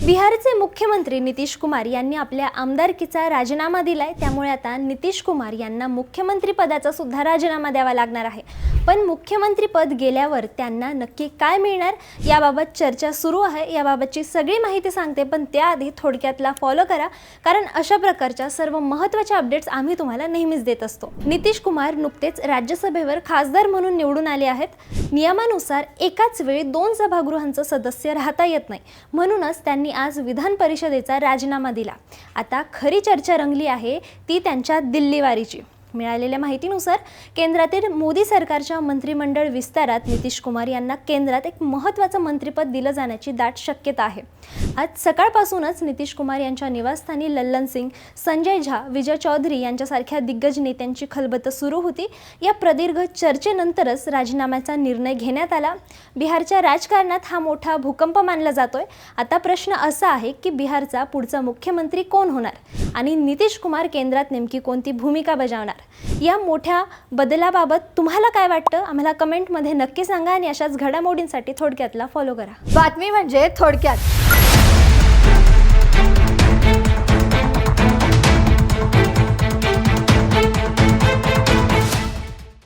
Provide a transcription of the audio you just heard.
बिहारचे मुख्यमंत्री नितीश कुमार यांनी आपल्या आमदारकीचा राजीनामा दिलाय। त्यामुळे आता नितीश कुमार यांना मुख्यमंत्री पदाचा सुद्धा राजीनामा द्यावा लागणार आहे। पण मुख्यमंत्री पद गेल्यावर त्यांना नक्की काय मिळणार याबाबत चर्चा सुरू आहे। याबाबतची सगळी माहिती सांगते, पण त्याआधी थोडक्यातला फॉलो करा, कारण अशा प्रकारच्या सर्व महत्त्वाच्या अपडेट्स आम्ही तुम्हाला नेहमीच देत असतो। नितीश कुमार नुकतेच राज्यसभेवर खासदार म्हणून निवडून आले आहेत। नियमानुसार एकाच वेळी 2 सभागृहांचे सदस्य राहता येत नाही, म्हणूनच त्यांनी आज विधान परिषदेचा राजीनामा दिला। आता खरी चर्चा रंगली आहे ती त्यांच्या दिल्लीवारीची। मिळालेल्या माहितीनुसार केंद्रातील मोदी सरकारच्या मंत्रिमंडळ विस्तारात नितीश कुमार यांना केंद्रात एक महत्त्वाचं मंत्रिपद दिलं जाण्याची दाट शक्यता आहे। आज सकाळपासूनच नितीश कुमार यांच्या निवासस्थानी लल्लन सिंग, संजय झा, विजय चौधरी यांच्यासारख्या दिग्गज नेत्यांची खलबत सुरू होती। या प्रदीर्घ चर्चेनंतरच राजीनाम्याचा निर्णय घेण्यात आला। बिहारच्या राजकारणात हा मोठा भूकंप मानला जातोय। आता प्रश्न असा आहे की बिहारचा पुढचा मुख्यमंत्री कोण होणार आणि नितीश कुमार केंद्रात नेमकी कोणती भूमिका बजावणार? या मोठ्या बदलाबाबत तुम्हाला काय वाटतं आम्हाला कमेंटमध्ये नक्की सांगा आणि अशाच घडामोडींसाठी थोडक्यातला फॉलो करा। बातमी म्हणजे थोडक्यात।